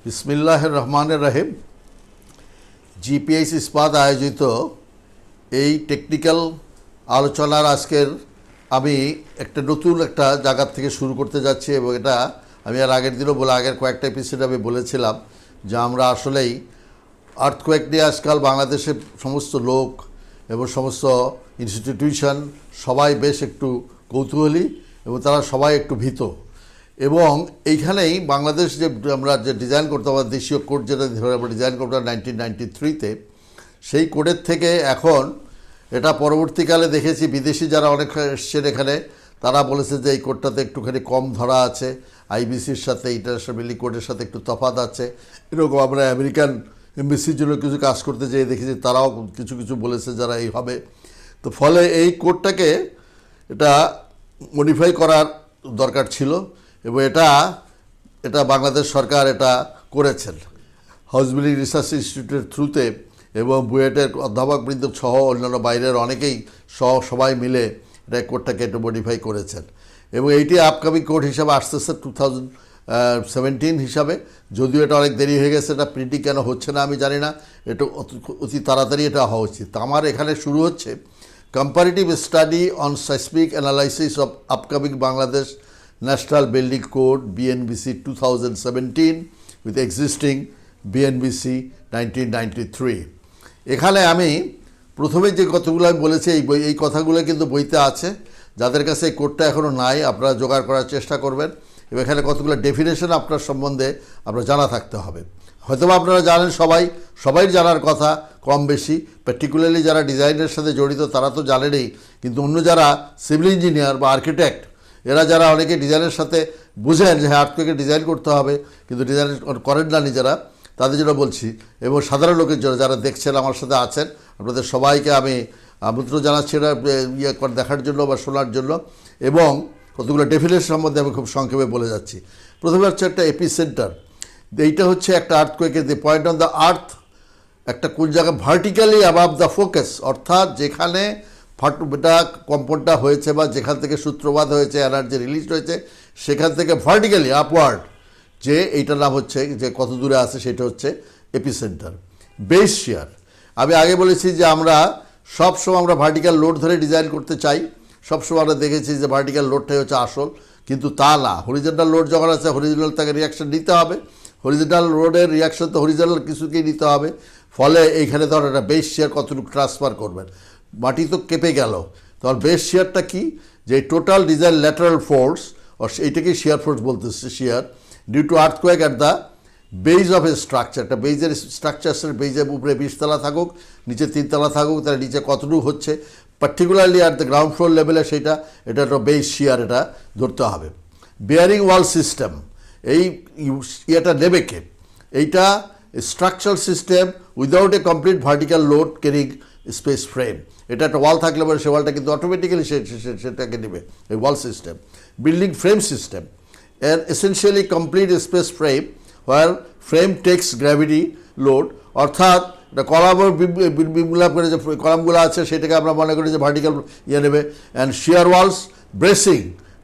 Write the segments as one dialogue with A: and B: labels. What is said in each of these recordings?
A: বিসমিল্লাহির রহমানির রহিম। জিপিএইচ ইস্পাত আয়োজিত এই টেকনিক্যাল আলোচনার আজকের আমি একটা নতুন একটা জায়গা থেকে শুরু করতে যাচ্ছি এবং এটা আমি আর আগের দিনও আগের কয়েকটা এপিসোডে আমি বলেছিলাম যে আমরা আসলেই আর্থকোয়েক নিয়ে আজকাল বাংলাদেশের সমস্ত লোক এবং সমস্ত ইনস্টিটিউশন সবাই বেশ একটু কৌতূহলী এবং তারা সবাই একটু ভীত। এবং এইখানেই বাংলাদেশ যে আমরা যে ডিজাইন করতাম, আমাদের দেশীয় কোড যেটা ধরে আমরা ডিজাইন করতাম 1993-তে, সেই কোডের থেকে এখন এটা পরবর্তীকালে দেখেছি বিদেশি যারা অনেক এসছেন এখানে তারা বলেছে যে এই কোডটাতে একটুখানি কম ধরা আছে, আইবিসির সাথে ইন্টারন্যাশনাল বিল্ডিং কোডের সাথে একটু তফাৎ আছে। এরকম আমরা আমেরিকান এমবিসির জন্য কিছু কাজ করতে যেয়ে দেখেছি তারাও কিছু কিছু বলেছে যারা এই হবে। তো ফলে এই কোডটাকে এটা মডিফাই করার দরকার ছিল এবং এটা বাংলাদেশ সরকার এটা করেছেন হাউস বিল্ডিং রিসার্চ ইনস্টিটিউটের থ্রুতে এবং বুয়েটের অধ্যাপকবৃন্দ সহ অন্যান্য বাইরের অনেকেই সবাই মিলে এটা কোডটাকে একটু মডিফাই করেছেন এবং এইটি আপকামিং কোড হিসাবে আসতেছে 2017 হিসাবে। যদিও এটা অনেক দেরি হয়ে গেছে, এটা প্রিন্টিং কেন হচ্ছে না আমি জানি না, এটা অতি তাড়াতাড়ি এটা হওয়া উচিত। আমার এখানে শুরু হচ্ছে comparative study on seismic analysis of upcoming Bangladesh national building code BNBC 2017 with existing BNBC 1993। এখানে আমি প্রথমে যে কথাগুলো আমি বলেছি এই কথাগুলো কিন্তু বইতে আছে। যাদের কাছে এই কোডটা এখনও নাই আপনারা জোগাড় করার চেষ্টা করবেন এবং এখানে কতগুলো ডেফিনেশন আপনার সম্বন্ধে আপনার জানা থাকতে হবে। হয়তোবা আপনারা জানেন, সবাই জানার কথা কম বেশি, পার্টিকুলারলি যারা ডিজাইনের সাথে জড়িত তারা তো জানেনই, কিন্তু অন্য যারা সিভিল ইঞ্জিনিয়ার বা আর্কিটেক্ট এরা যারা অনেকে ডিজাইনের সাথে বুঝেন যে হ্যাঁ আর্থকোয়েকে ডিজাইন করতে হবে কিন্তু ডিজাইন করেন না নিজেরা, তাদের জন্য বলছি এবং সাধারণ লোকের জন্য যারা দেখছেন আমার সাথে আছেন আপনাদের সবাইকে আমি আমন্ত্রণ জানাচ্ছি এটা দেখার জন্য বা শোনার জন্য। এবং কতগুলো ডেফিনেশন সম্বন্ধে আমি খুব সংক্ষেপে বলে যাচ্ছি। প্রথমে হচ্ছে একটা এপিসেন্টার। এইটা হচ্ছে একটা আর্থকোয়েকের the point on the earth, একটা কোন জায়গায় ভার্টিক্যালি অ্যাবাভ দ্য ফোকাস, অর্থাৎ যেখানে এটা কম্পনটা হয়েছে বা যেখান থেকে সূত্রপাত হয়েছে, এনার্জি রিলিজ হয়েছে, সেখান থেকে ভার্টিক্যালি আপওয়ার্ড যে এইটার নাম হচ্ছে যে কত দূরে আছে সেটা হচ্ছে এপিসেন্টার। বেস শিয়ার, আমি আগে বলেছি যে আমরা সবসময় আমরা ভার্টিক্যাল লোড ধরে ডিজাইন করতে চাই, সবসময় আমরা দেখেছি যে ভার্টিক্যাল লোডটাই হচ্ছে আসল, কিন্তু তা না। হরিজন্টাল লোড যখন আছে হরিজন্টাল তাকে রিয়াকশন নিতে হবে, হরিজন্টাল লোডের রিয়াকশন তো হরিজন্টাল কিছুকেই নিতে হবে। ফলে এইখানে ধর একটা বেস শিয়ার কতটুকু ট্রান্সফার করবেন, মাটি তো কেঁপে গেল, তখন বেস শিয়ারটা কি, যে টোটাল ডিজাইন ল্যাটারাল ফোর্স এইটাকেই শিয়ার ফোর্স বলতেছে, shear due to earthquake at the base of a structure. একটা বেজের স্ট্রাকচার, বেজের উপরে 20 তলা থাকুক, নিচে 3 তলা থাকুক, তার নিচে কতটুকু হচ্ছে particularly at the ground floor লেভেলে এটা একটা বেজ শিয়ার এটা ধরতে হবে। বিয়ারিং ওয়াল সিস্টেম, এই ইয়েটা নেবে কে, এইটা structural system without a complete vertical load carrying space frame. এটা একটা ওয়াল থাকলে পরে সে ওয়ালটা কিন্তু অটোমেটিক্যালি সেটাকে নেবে, এই wall system. Building frame system, an essentially complete space frame where frame takes gravity load, অর্থাৎ কলামের বিমগুলো করে যে কলামগুলো আছে সেটাকে আমরা মনে করি যে ভার্টিক্যাল ইয়ে নেবে। And shear walls bracing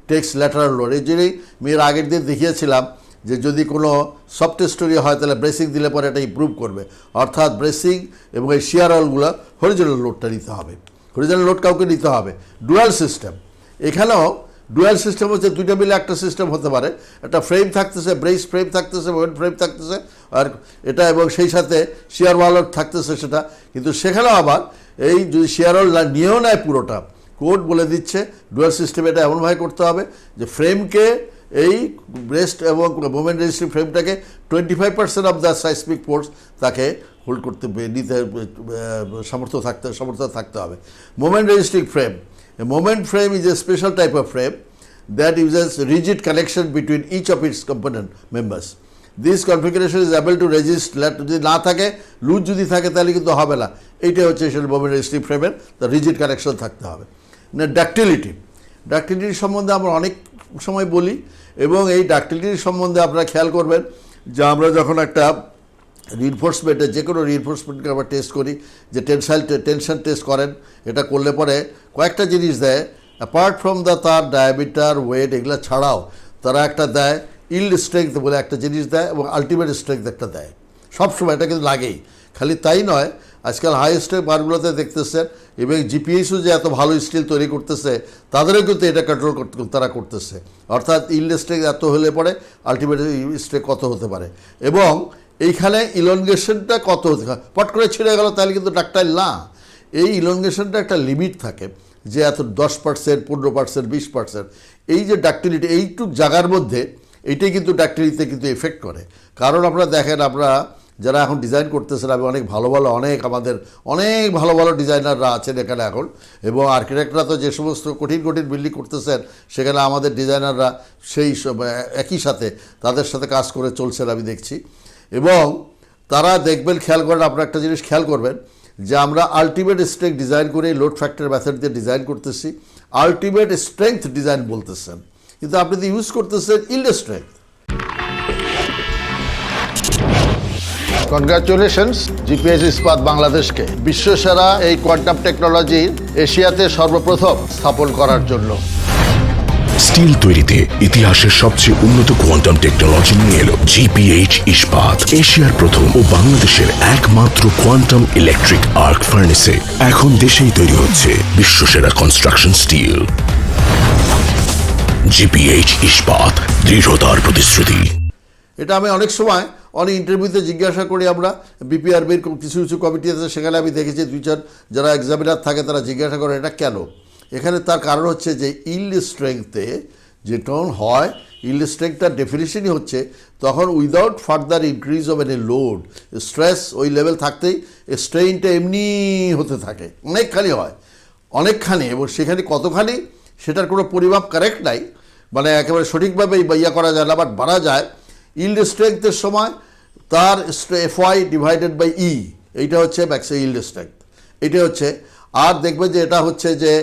A: takes lateral load. এই জন্যই আমি এর আগের দিন দেখিয়েছিলাম যে যদি কোনো সফট স্টোরি হয় তাহলে ব্রেসিং দিলে পরে এটা ইম্প্রুভ করবে, অর্থাৎ ব্রেসিং এবং এই শিয়ার ওয়ালগুলো হরিজন্টাল লোডটা নিতে হবে, হরিজন্টাল লোড কাউকে নিতে হবে। ডুয়াল সিস্টেম, এখানেও ডুয়াল সিস্টেম হচ্ছে দুইটা মিলে একটা সিস্টেম হতে পারে, একটা ফ্রেম থাকতেছে, ব্রেস ফ্রেম থাকতেছে, ওয়েট ফ্রেম থাকতেছে আর এটা, এবং সেই সাথে শিয়ার ওয়ালও থাকতেছে সেটা। কিন্তু সেখানেও আবার এই যদি শিয়ার ওয়াল নিয়েও নেয় পুরোটা, কোড বলে দিচ্ছে ডুয়াল সিস্টেম এটা এমনভাবে করতে হবে যে ফ্রেমকে এই ব্রেস্ট এবং মোমেন্ট রেজিস্ট্রিং ফ্রেমটাকে 25% অফ দ্য সাইসমিক ফোর্স তাকে হোল্ড করতে নিতে সামর্থ্য থাকতে হবে। Moment resisting frame, a moment frame is a special type of frame that uses rigid connection between each of its component members. This configuration is able to resist, যদি না থাকে loose যদি থাকে তাহলে কিন্তু হবে না, এইটাই হচ্ছে সেটা মোমেন্ট রেজিস্ট্রিং ফ্রেমের তার রিজিড কানেকশন থাকতে হবে। ডাক্টিলিটি সম্বন্ধে আমরা অনেক সময় বলি এবং এই ডাক্টিলিটি সম্বন্ধে আপনারা খেয়াল করবেন যে আমরা যখন একটা রিনফোর্সমেন্টে যে কোনো রিনফোর্সমেন্টকে আমরা টেস্ট করি, যে টেনশন টেস্ট করেন, এটা করলে পরে কয়েকটা জিনিস দেয় অ্যাপার্ট ফ্রম দ্য তার ডায়ামিটার, ওয়েট, এগুলো ছাড়াও তারা একটা দেয় ইল্ড স্ট্রেংথ বলে একটা জিনিস দেয় এবং আলটিমেট স্ট্রেংথ একটা দেয়, সবসময় এটা কিন্তু লাগেই। খালি তাই নয়, আজকাল হাই স্ট্রেংথ বারগুলোতে দেখতেছেন এবং জিপিএসও যে এত ভালো স্টিল তৈরি করতেছে তাদেরও কিন্তু এটা কন্ট্রোল তারা করতেছে, অর্থাৎ ইল্ড স্ট্রেংথ এত হলে পরে আলটিমেট স্ট্রেংথ কত হতে পারে এবং এইখানে ইলনগেশনটা কত হতে পট করে ছিঁড়ে গেল তাহলে কিন্তু ডাক্তাইল না। এই ইলনগেশনটা একটা লিমিট থাকে যে এত 10%, 15%, 20%, এই যে ডাক্টিলিটি এইটুক জায়গার মধ্যে এইটাই কিন্তু ডাক্টিলিতে কিন্তু এফেক্ট করে। কারণ আপনারা দেখেন, আমরা যারা এখন ডিজাইন করতেছেন, আমি অনেক ভালো ভালো আমাদের অনেক ভালো ভালো ডিজাইনাররা আছেন এখানে এখন, এবং আর্কিটেক্টরা তো যে সমস্ত কঠিন কঠিন বিল্ডিং করতেছেন সেখানে আমাদের ডিজাইনাররা সেই একই সাথে তাদের সাথে কাজ করে চলছেন আমি দেখছি। এবং তারা দেখবেন, খেয়াল করেন, আপনারা একটা জিনিস খেয়াল করবেন যে আমরা আলটিমেট স্ট্রেংথ ডিজাইন করে লোড ফ্যাক্টর মেথড দিয়ে ডিজাইন করতেছি, আলটিমেট স্ট্রেংথ ডিজাইন বলতেছেন, কিন্তু আপনি তো ইউজ করতেছেন ইল্ড স্ট্রেংথ। কনগ্রাচুলেশনস জিপিএস ইস্পাত বাংলাদেশকে বিশ্বসেরা এই কোয়ান্টাম টেকনোলজি এশিয়াতে সর্বপ্রথম স্থাপন করার জন্য।
B: স্টিল তৈরিতে ইতিহাসের সবচেয়ে উন্নত কোয়ান্টাম টেকনোলজি নিয়ে এলো জিপিএইচ ইস্পাত, এশিয়ার প্রথম ও বাংলাদেশের একমাত্র কোয়ান্টাম ইলেকট্রিক আর্ক ফার্নেসে এখন দেশেই তৈরি হচ্ছে বিশ্বসেরা কনস্ট্রাকশন স্টিল। জিপিএইচ ইস্পাত, দৃঢ়তার প্রতিশ্রুতি।
A: এটা আমি অনেক সময় অনেক ইন্টারভিউতে জিজ্ঞাসা করি, আমরা বিপিআরবির কিছু কিছু কমিটি আছে সেখানে আমি দেখেছি 2-4 যারা এক্সামিনার থাকে তারা জিজ্ঞাসা করে এটা কেন। এখানে তার কারণ হচ্ছে যে ইল্ড স্ট্রেংথে যে টোন হয়, ইল্ড স্ট্রেংথটার ডেফিনিশনই হচ্ছে তখন without further increase of any load, stress ওই লেভেল থাকতেই স্ট্রেইনটা এমনি হতে থাকে, অনেকখানি হয়, অনেকখানি, এবং সেখানে কতখানি সেটার কোনো পরিমাপ কারেক্ট নাই, মানে একেবারে সঠিকভাবে ইয়া করা যায় না, বাট বাড়া যায়। ইল্ড স্ট্রেংথের সময় তার FY ডিভাইডেড বাই ই, এইটা হচ্ছে ম্যাক্সিমাম ইল্ড স্ট্রেংথ, এইটা হচ্ছে। আর দেখবেন যে এটা হচ্ছে যে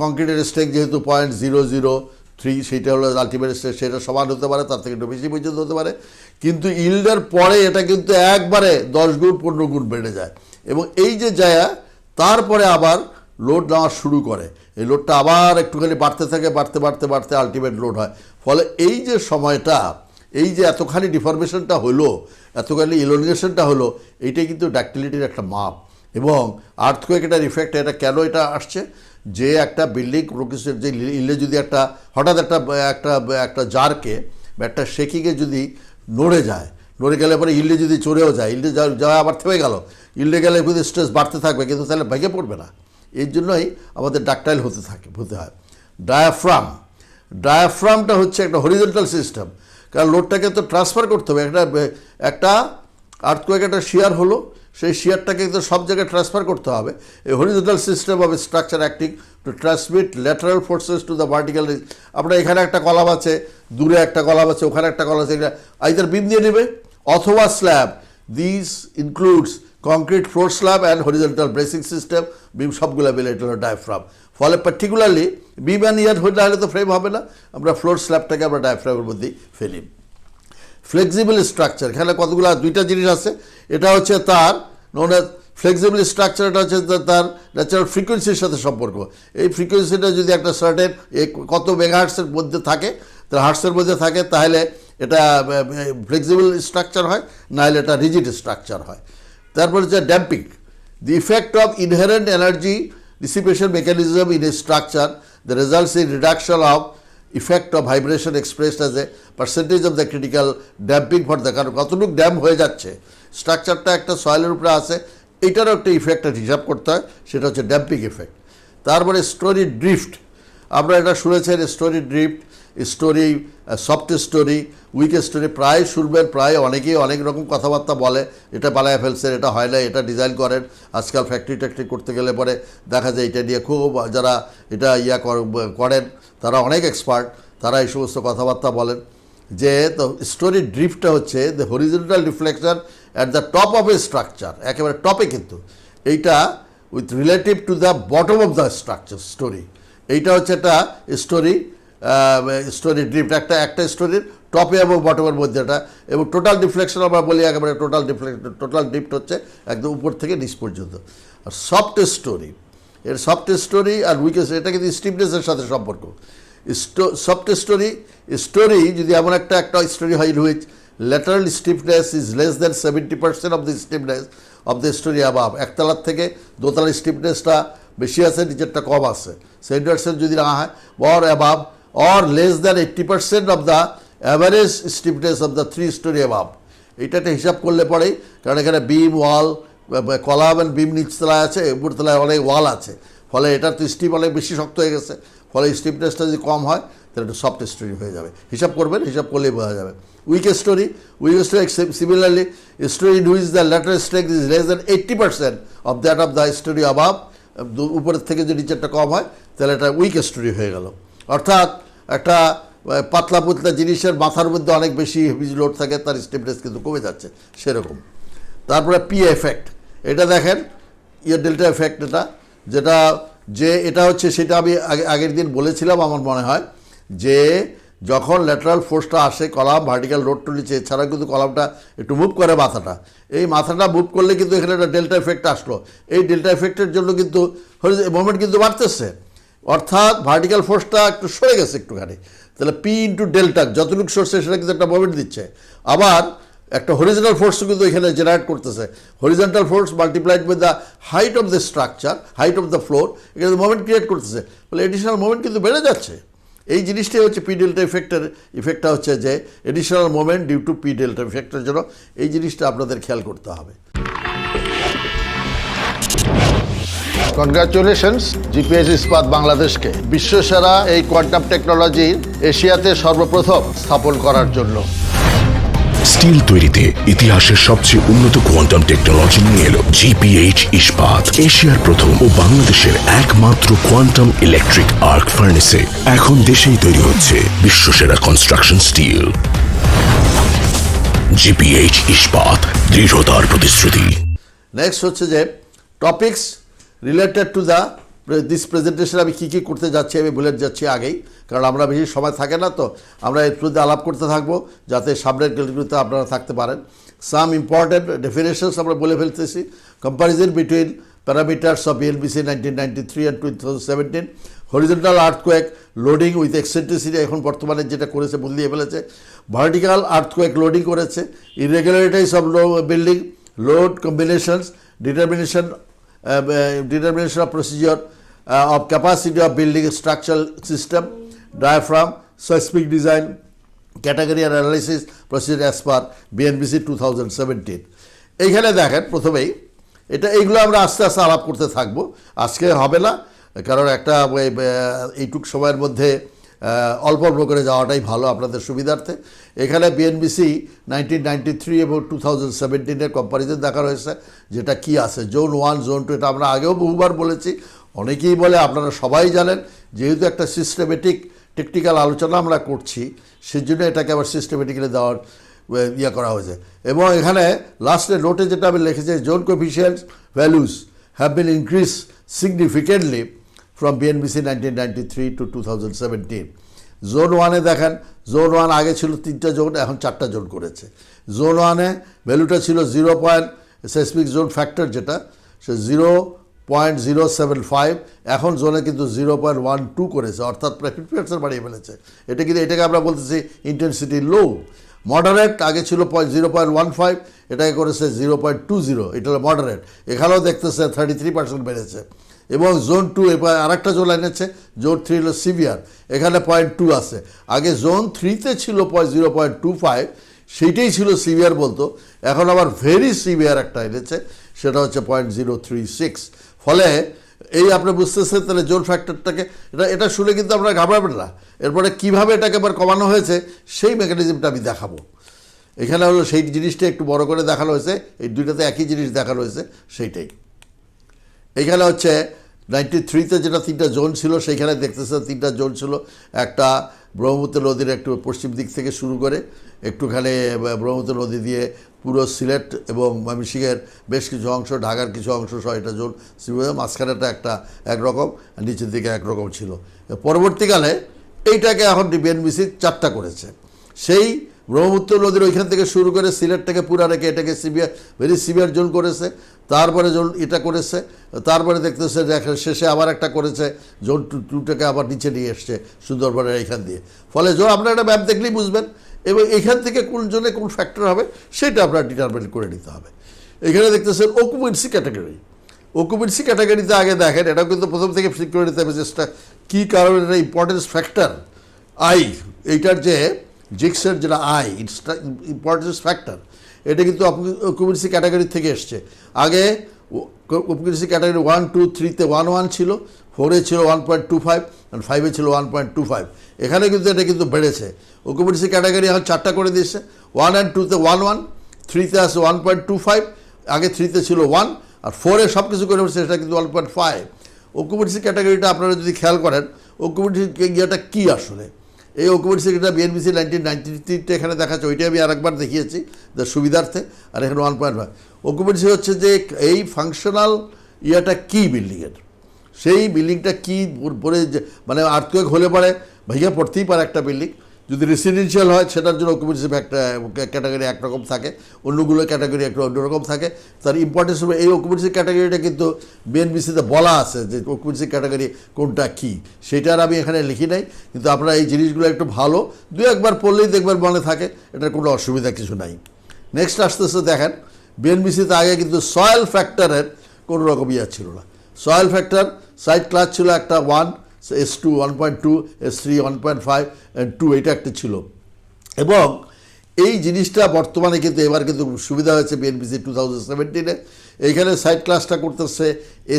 A: কংক্রিটের স্ট্রেংথ যেহেতু 0.003, সেইটা হলো আলটিমেট স্ট্রেংথ, সেটা সমান হতে পারে, তার থেকে একটু বেশি পর্যন্ত হতে পারে, কিন্তু ইল্ডের পরে এটা কিন্তু একবারে 10 গুণ 15 গুণ বেড়ে যায়, এবং এই যে যায় তারপরে আবার লোড নেওয়া শুরু করে, এই লোডটা আবার একটুখানি বাড়তে থাকে, বাড়তে বাড়তে বাড়তে আলটিমেট লোড হয়। ফলে এই যে সময়টা, এই যে এতখানি ডিফরমেশনটা হলো, এতখানি ইলনগেশনটা হলো, এইটাই কিন্তু ডাক্টিলিটির একটা মাপ। এবং আর্থকুয়েক এটার ইফেক্ট, এটা কেন এটা আসছে, যে একটা বিল্ডিং কোনো কিছু যে ইল্ডে যদি একটা হঠাৎ একটা জারকে বা একটা শেকিংয়ে যদি নড়ে যায়, নড়ে গেলে পরে ইল্ডে যদি চড়েও যায়, ইল্ডে যাওয়া আবার থেমে গেল, ইল্ডে গেলে কিন্তু স্ট্রেস বাড়তে থাকবে, কিন্তু তাহলে ভেঙে পড়বে না। এর জন্যই আমাদের ডাকটাইল হতে হয়। ডায়াফ্রামটা হচ্ছে একটা হরিজন্টাল সিস্টেম, কারণ লোডটাকে তো ট্রান্সফার করতে হবে। একটা আর্থকুয়েক একটা শিয়ার হলো, সেই শিয়ারটাকে কিন্তু সব জায়গায় ট্রান্সফার করতে হবে। এই horizontal system of structure acting to transmit lateral forces to the vertical. আপনার এখানে একটা কলাম আছে, দূরে একটা কলাম আছে, ওখানে একটা কলাম আছে, এটা আইদার বিম দিয়ে নেবে অথবা slab. This includes concrete floor slab and horizontal bracing system, beam সবগুলো মিলে এটা হলো ডায়াফ্রাম। ফলে পার্টিকুলারলি বিম অ্যান্ড ইয়ার হলে তো ফ্রেম হবে না, আমরা ফ্লোর স্ল্যাবটাকে আমরা ডায়াফ্রামের মধ্যেই ফেলি। ফ্লেক্সিবল স্ট্রাকচার, এখানে কতগুলো দুইটা জিনিস আছে, এটা হচ্ছে তার ফ্লেক্সিবল স্ট্রাকচার, এটা হচ্ছে তার ন্যাচারাল ফ্রিকোয়েন্সির সাথে সম্পর্ক। এই ফ্রিকোয়েন্সিটা যদি একটা সার্টেন কত মেগাহার্টসের মধ্যে থাকে, তার হার্টসের মধ্যে থাকে, তাহলে এটা ফ্লেক্সিবল স্ট্রাকচার হয়, নাহলে এটা রিজিড স্ট্রাকচার হয়। তারপর হচ্ছে damping, the effect of inherent energy dissipation mechanism in a structure that results in reduction of effect of vibration expressed as a percentage of the critical damping for the, কারণ কতটুকু damp হয়ে যাচ্ছে স্ট্রাকচারটা একটা সয়েলের উপরে আছে, এটারও একটা ইফেক্টের হিসাব করতে হয়, সেটা হচ্ছে ড্যাম্পিং ইফেক্ট। তারপরে স্টোরি ড্রিফট, আপনারা এটা শুনেছেন, storey drift, storey soft storey, weak storey, প্রায় শুনবেন, প্রায় অনেকেই অনেক রকম কথাবার্তা বলে, এটা বানায় ফেলছেন, এটা হয় না, এটা ডিজাইন করেন। আজকাল ফ্যাক্টরি ট্যাক্টরি করতে গেলে পরে দেখা যায় এটা নিয়ে খুব যারা এটা করেন তারা অনেক এক্সপার্ট, তারা এই সমস্ত কথাবার্তা বলেন। যে তো স্টোরি ড্রিফটটা হচ্ছে the horizontal reflection at the top of a structure, একেবারে টপে, কিন্তু এইটা with relative to the bottom of the structure story, এইটা হচ্ছে একটা স্টোরি ড্রিফট, একটা স্টোরির টপে এবং বটমের মধ্যে এটা, এবং টোটাল ডিফ্লেকশন আমরা বলি একেবারে টোটাল ড্রিফট হচ্ছে একদম উপর থেকে নিচ পর্যন্ত। আর সফট স্টোরি, এর সফট স্টোরি আর উইকেস্ট, এটা কিন্তু স্টিফনেসের সাথে সম্পর্ক। সফট স্টোরি যদি এমন একটা স্টোরি হয় which lateral stiffness is less than 70% of the stiffness of the storey above, একতলার থেকে দোতলার স্টিফনেসটা বেশি আছে, নিচেরটা কম আছে, 70% যদি না হয়, or above or less than 80% of the average stiffness of the 3 story above. এইটা একটা হিসাব করলে পরেই, কারণ এখানে বিম ওয়াল কলাম অ্যান্ড বিম নিচতলায় আছে, উপরতলায় অনেক ওয়াল আছে, ফলে এটার তো স্টিপ অনেক বেশি শক্ত হয়ে গেছে, ফলে স্টিফনেসটা যদি কম হয় তাহলে একটু সফট স্টোরি হয়ে যাবে। হিসাব করবেন, হিসাব করলেই বোঝা যাবে। Weak storey similarly storey in which the lateral strength is less than 80% of that of the storey above, উপরের থেকে যদি নিচেরটা কম হয় তাহলে এটা উইক স্টোরি হয়ে গেল। অর্থাৎ একটা পাতলা পুতলা জিনিসের মাথার মধ্যে অনেক বেশি হেভি লোড থাকে, তার স্টিফনেস কিন্তু কমে যাচ্ছে সেরকম। তারপরে পি এফেক্ট, এটা দেখেন ডেল্টা এফেক্ট, এটা হচ্ছে সেটা আমি আগের দিন বলেছিলাম আমার মনে হয়, যে যখন ল্যাটারাল ফোর্সটা আসে কলাম ভার্টিক্যাল লোডটা নিচে, এছাড়াও কিন্তু কলামটা একটু মুভ করে মাথাটা, এই মাথাটা মুভ করলে কিন্তু এখানে একটা ডেল্টা এফেক্ট আসলো। এই ডেল্টা এফেক্টের জন্য কিন্তু মোমেন্ট কিন্তু বাড়তেছে, অর্থাৎ ভার্টিক্যাল ফোর্সটা একটু সরে গেছে একটুখানি, তাহলে পি ইন্টু ডেল্টা যতটুকু সরছে সেটা কিন্তু একটা মোমেন্ট দিচ্ছে। আবার একটা হরিজন্টাল ফোর্সও কিন্তু এখানে জেনারেট করতেছে, horizontal force multiplied with the height of the structure, height of the floor, এখানে মোমেন্ট ক্রিয়েট করতেছে, ফলে এডিশনাল মোমেন্ট কিন্তু বেড়ে যাচ্ছে। এই জিনিসটাই হচ্ছে পি ডেল্টা ইফেক্টটা হচ্ছে যে additional moment due to P delta ইফেক্টের জন্য, এই জিনিসটা আপনাদের খেয়াল করতে হবে। কনগ্রাচুলেশনস জিপিএইচ ইস্পাত বাংলাদেশকে বিশ্বসেরা এই কোয়ান্টাম টেকনোলজি এশিয়াতে সর্বপ্রথম স্থাপন করার জন্য।
B: স্টিল তৈরিতে ইতিহাসের সবচেয়ে উন্নত কোয়ান্টাম টেকনোলজি নিয়ে এলো জিপিএইচ ইস্পাত, এশিয়ার প্রথম ও বাংলাদেশের একমাত্র কোয়ান্টাম ইলেকট্রিক আর্ক ফার্নেসে এখন দেশেই তৈরি হচ্ছে বিশ্বসেরা কনস্ট্রাকশন স্টিল। জিপিএইচ ইস্পাত, দৃঢ়তার প্রতিশ্রুতি।
A: নেক্সট হচ্ছে যে topics related to this presentation, আমি কী কী করতে যাচ্ছি আমি বলে যাচ্ছি আগেই, কারণ আমরা বেশি সময় থাকে না, তো আমরা এর প্রতি আলাপ করতে থাকবো যাতে সামনের ক্লাসগুলোতে আপনারা থাকতে পারেন। সাম ইম্পর্টেন্ট ডেফিনেশনস আমরা বলে ফেলতেছি। Comparison between parameters of BNBC 1993 and 2017, horizontal earthquake loading with eccentricity, এখন বর্তমানে যেটা করেছে বদলিয়ে ফেলেছে, ভার্টিক্যাল আর্থকোয়েক লোডিং করেছে, irregularities of building load combinations, determination of procedure of capacity of building structural system, diaphragm, seismic design, category and analysis procedure as per BNBC 2017। এইখানে দেখেন প্রথমেই এইগুলো আমরা আস্তে আস্তে আলাপ করতে থাকবো, আজকে হবে না, কারণ একটা এইটুক সময়ের মধ্যে অল্প অল্প করে যাওয়াটাই ভালো আপনাদের সুবিধার্থে। এখানে বিএনবিসি 1993 এবং 2017-এর কম্পারিজন দেখা রয়েছে, যেটা কি আছে জোন 1 জোন 2, এটা আমরা আগেও বহুবার বলেছি, অনেকেই বলে, আপনারা সবাই জানেন, যেহেতু একটা সিস্টেমেটিক টেকনিক্যাল আলোচনা আমরা করছি সেজন্য এটাকে আবার সিস্টেমেটিক্যালি দেওয়ার করা হয়েছে। এবং এখানে লাস্টে নোটে যেটা আমি লিখেছি, zone coefficients values have been increase significantly from BNBC 1993 to 2017। Zone 1-এ দেখেন, জোন 1 আগে ছিল 3টা জোন, এখন 4টা জোন করেছে। জোন 1-এ ভ্যালুটা ছিল 0. সেসমিক জোন ফ্যাক্টর যেটা, সে 0.075, এখন জোনে কিন্তু 0.12 করেছে, অর্থাৎ প্রায় 50% বাড়িয়ে ফেলেছে। এটাকে আমরা বলতেছি ইন্টেন্সিটি লো। মডারেট আগে ছিল 0.15, এটাকে করেছে 0.20, এটা হলো মডারেট, এখানেও দেখতেছে 33% বেড়েছে। এবং জোন 2 এবার আরেকটা জোন এনেছে, জোন 3 হলো সিভিয়ার, এখানে 0.2 আছে। আগে জোন 3-তে ছিল 0.25, সেইটাই ছিল সিভিয়ার বলতো, এখন আবার ভেরি সিভিয়ার একটা এনেছে, সেটা হচ্ছে 0.036। ফলে এই আপনি বুঝতেছেন তাহলে জোন ফ্যাক্টরটাকে, এটা শুনে কিন্তু আপনারা ঘাবড়াবেন না। এরপরে কীভাবে এটাকে আবার কমানো হয়েছে সেই মেকানিজমটা আমি দেখাবো। এখানে হলো সেই জিনিসটা একটু বড় করে দেখানো হয়েছে, এই দুইটাতে একই জিনিস দেখানো হয়েছে সেইটাই। এইখানে হচ্ছে 93-তে যেটা 3টা জোন ছিল, সেইখানে দেখতেছেন 3টা জোন ছিল। একটা ব্রহ্মপুত্র নদীর একটু পশ্চিম দিক থেকে শুরু করে একটুখানি ব্রহ্মপুত্র নদী দিয়ে পুরো সিলেট এবং ময়মনসিংহের বেশ কিছু অংশ, ঢাকার কিছু অংশ সহ এটা জোন, মাঝখানেটা একটা একরকম, নিচের দিকে একরকম ছিল। পরবর্তীকালে এইটাকে এখন বিএনবিসি 4টা করেছে। সেই ব্রহ্মপুত্র নদীর ওইখান থেকে শুরু করে সিলেটটাকে পুরা রেখে এটাকে সিভিয়ার ভেরি সিভিয়ার জোন করেছে, তারপরে জোন এটা করেছে, তারপরে দেখতেছে শেষে আবার একটা করেছে জোন 2টাকে আবার নিচে নিয়ে এসছে সুন্দরবনের এইখান দিয়ে। ফলে জোন আপনার একটা ম্যাপ দেখলেই বুঝবেন, এবং এখান থেকে কোন জোনে কোন ফ্যাক্টর হবে সেটা আপনার ডিটারমিন করে নিতে হবে। এখানে দেখতেছেন অকুপেন্সি ক্যাটাগরি। অকুপেন্সি ক্যাটাগরিতে আগে দেখেন, এটাও কিন্তু প্রথম থেকে ঠিক করে নিতে হবে চেষ্টা কী কারণে এটা ইম্পর্টেন্স ফ্যাক্টর আই, এইটার যে জিক্সের যেটা আই ইম্পর্টেন্স ফ্যাক্টর, এটা কিন্তু অকুপেন্সি ক্যাটাগরি থেকে এসছে। আগে অকুপেন্সি ক্যাটাগরি 1, 2, 3-তে 1 ছিল, 4-এ ছিল 1.25 আর 5-এ ছিল 1.25। এখানে কিন্তু এটা কিন্তু বেড়েছে। অকুপেন্সি ক্যাটাগরি এখন 4টা করে দিয়েছে, 1 and 2-তে 1, 3-তে আছে 1.25, আগে 3-তে ছিল 1, আর 4-এ সব কিছু করে বলছে সেটা কিন্তু 1.5। অকুপেন্সি ক্যাটাগরিটা আপনারা যদি খেয়াল করেন, অকুপেন্সি ইয়েটা কী আসলে, এই অকুপেন্সি যেটা বিএনবিসি 1993 এখানে দেখাচ্ছে, ওইটা আমি আরেকবার দেখিয়েছি সুবিধার্থে, আর এখানে 1.5। অকুপেন্সি হচ্ছে যে এই ফাংশনাল ইয়াটা কী বিল্ডিংয়ের, সেই বিল্ডিংটা কী পরে মানে আর্থকুয়েক হলে পরে ভেঙে পড়তেই পারে একটা বিল্ডিং। যদি রেসিডেন্সিয়াল হয় সেটার জন্য অকুপেন্সি ক্যাটাগরি একরকম থাকে, অন্যগুলো ক্যাটাগরি একটু অন্যরকম থাকে। তার ইম্পর্টেন্স হবে এই অকুপেন্সি ক্যাটাগরিটা কিন্তু বিএনবিসিতে বলা আছে যে অকুপেন্সি ক্যাটাগরি কোনটা কী, সেটার আমি এখানে লিখি নাই, কিন্তু আপনারা এই জিনিসগুলো একটু ভালো 2-1বার পড়লেই দেখবার মনে থাকে, এটার কোনো অসুবিধা কিছু নাই। নেক্সট আসতে দেখেন, বিএনবিসিতে আগে কিন্তু সয়েল ফ্যাক্টরের কোনো রকম ইয়া ছিল না। সয়েল ফ্যাক্টর সাইট ক্লাস ছিল একটা 1, S2 1.2, S3 1.5 and 2, এটা একটা ছিল। এবং এই জিনিসটা বর্তমানে কিন্তু এবার কিন্তু সুবিধা হয়েছে বিএনবিসি 2017-এ। এইখানে সাইট ক্লাসটা করতেছে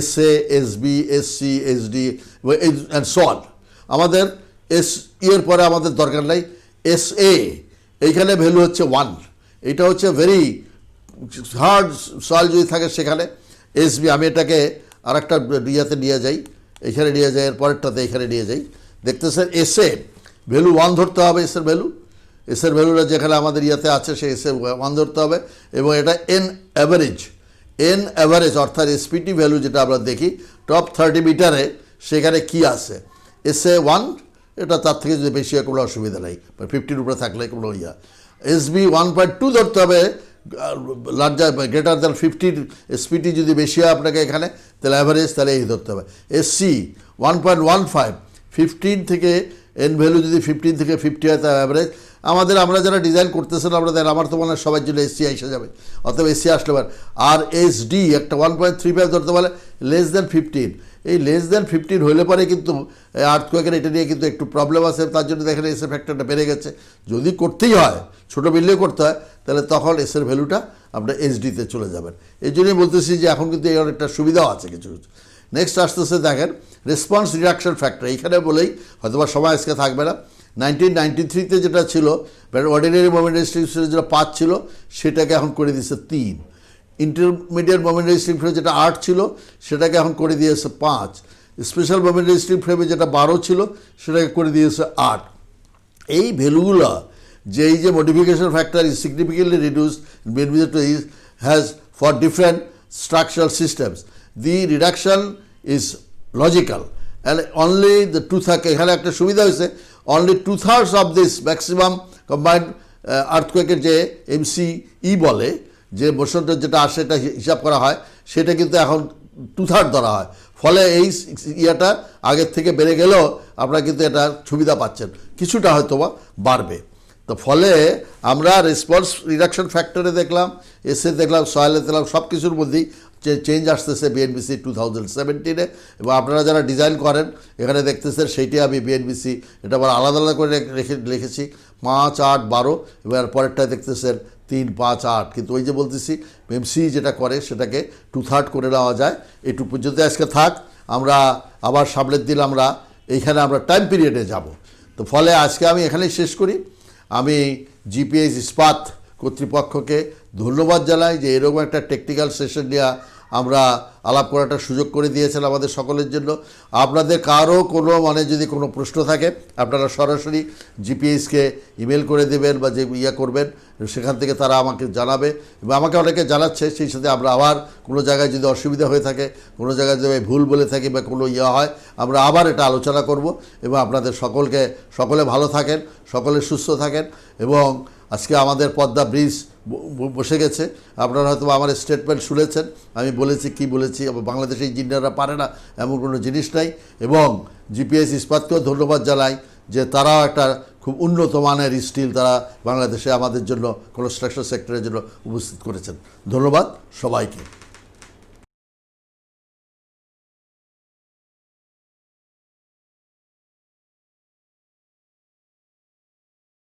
A: SA, SB, SC, SD and সন। আমাদের এর পরে আমাদের দরকার নাই SA, এইখানে ভ্যালু হচ্ছে 1। এটা হচ্ছে ভেরি হার্ড সয়েল যদি থাকে সেখানে। SB আমি এটাকে আর একটা ইয়াতে নিয়ে যাই, এখানে নিয়ে যাই, এর পরেরটাতে এখানে নিয়ে যাই, দেখতেছেন SA ভ্যালু 1 ধরতে হবে। এসের ভ্যালুটা যেখানে আমাদের ইয়াতে আছে সে এসে 1 ধরতে হবে। এবং এটা এন অ্যাভারেজ অর্থাৎ SPT ভ্যালু যেটা আমরা দেখি টপ 30 মিটারে, সেখানে কি আছে SA 1, এটা তার থেকে যদি বেশি হয় কোনো অসুবিধা নেই, 50-র উপরে থাকলে কোনো ইয়া। SB 1.2 ধরতে হবে, লার্জার গ্রেটার দ্যান 50 SPT যদি বেশি হয় আপনাকে এখানে, তাহলে অ্যাভারেজ, তাহলে এই ধরতে হবে। SC 1.15, 15 থেকে এন ভ্যালু যদি 15 থেকে 50 হয় তার অ্যাভারেজ। আমরা যারা ডিজাইন করতেছেন আমার তো মনে হয় সবার জন্য SC এসে যাবে, অথবা SC আসলে পারে। আর SD একটা 1.35 ধরতে পারে, লেস দ্যান 15। এই লেস দ্যান 15 হলে পরে কিন্তু আর্থকুয়েকের এটা নিয়ে কিন্তু একটু প্রবলেম আছে, তার জন্য দেখেন এসে ফ্যাক্টরটা বেড়ে গেছে। যদি করতেই হয়, ছোটো বিল্ডিং করতে হয়, তাহলে তখন এসের ভ্যালুটা আপনার SD-তে চলে যাবেন। এই জন্যই বলতেছি যে এখন কিন্তু এই অনেকটা সুবিধাও আছে কিছু কিছু। নেক্সট আসতেছে দেখেন রেসপন্স রিডাকশন ফ্যাক্টর। এইখানে বলেই হয়তোবা সময় আজকে থাকবে না। 1993-তে যেটা ছিল অর্ডিনারি মোমেন্ট রেজিস্ট্রেশন যেটা 5 ছিল, সেটাকে এখন করে দিয়েছে 3। ইন্টারমিডিয়েট মোমেন্ট রেজিস্ট্রিং ফ্রেম যেটা 8 ছিল, সেটাকে এখন করে দিয়েছে 5। স্পেশাল মোমেন্ট রেজিস্ট্রিং ফ্রেমে যেটা 12 ছিল, সেটাকে করে দিয়েছে 8। এই ভ্যালুগুলো যে এই যে modification factor is significantly reduced has for different structural systems. The reduction is logical and only the 2/3, এখানে একটা সুবিধা হয়েছে, only 2/3 of this maximum combined আর্থকুয়েকের যে MCE বলে, যে মোশনটা যেটা আসে এটা হিসাব করা হয়, সেটা কিন্তু এখন 2/3 ধরা হয়। ফলে এই ইয়াটা আগের থেকে বেড়ে গেলেও আপনারা কিন্তু এটা সুবিধা পাচ্ছেন, কিছুটা হয়তো বা বাড়বে। তো ফলে আমরা রেসপন্স রিডাকশন ফ্যাক্টরে দেখলাম, এসে দেখলাম, সয়েলে দেখলাম, সব কিছুর মধ্যেই চেঞ্জ আসতেছে বিএনবিসি 2017-এ। এবং আপনারা যারা ডিজাইন করেন এখানে দেখতেছেন, সেইটাই আমি বিএনবিসি এটা আবার আলাদা আলাদা করে লিখেছি 5, 8, 12, এবার পরেরটায় দেখতেছেন 3, 5, 8। কিন্তু ওই যে বলতেছি MCE যেটা করে সেটাকে 2/3 করে নেওয়া যায়। এইটুকু পর্যন্ত আজকে থাক, আমরা আবার সামনের দিন আমরা এইখানে আমরা টাইম পিরিয়ডে যাব। তো ফলে আজকে আমি এখানেই শেষ করি। আমি জিপিএইচ ইস্পাত কর্তৃপক্ষকে ধন্যবাদ জানাই যে এরকম একটা টেকনিক্যাল সেশন নিয়ে আমরা আলাপ করাটা সুযোগ করে দিয়েছেন আমাদের সকলের জন্য। আপনাদের কারো কোনো যদি কোনো প্রশ্ন থাকে, আপনারা সরাসরি জিপিএইচকে ইমেল করে দেবেন বা যে করবেন, সেখান থেকে তারা আমাকে জানাবে। এবং আমাকে অনেকে জানাচ্ছে, সেই সাথে আমরা আবার কোনো জায়গায় যদি অসুবিধা হয়ে থাকে, কোনো জায়গায় যদি ভুল বলে থাকি বা কোনো হয়, আমরা আবার এটা আলোচনা করব। এবং আপনাদের সকলে ভালো থাকেন, সকলে সুস্থ থাকেন। এবং আজকে আমাদের পদ্মা ব্রিজ বসে গেছে। আপনারা হয়তো আমার স্টেটমেন্ট শুনেছেন, আমি বলেছি কি বলেছি। বাংলাদেশের ইঞ্জিনিয়াররা পারে না এমন কোনো জিনিস নাই। এবং জিপিএইচ ইস্পাতকেও ধন্যবাদ জানাই যে তারাও একটা খুব উন্নত মানের স্টিল তারা বাংলাদেশে আমাদের জন্য কনস্ট্রাকশন সেক্টরের জন্য উপস্থিত করেছেন। ধন্যবাদ সবাইকে।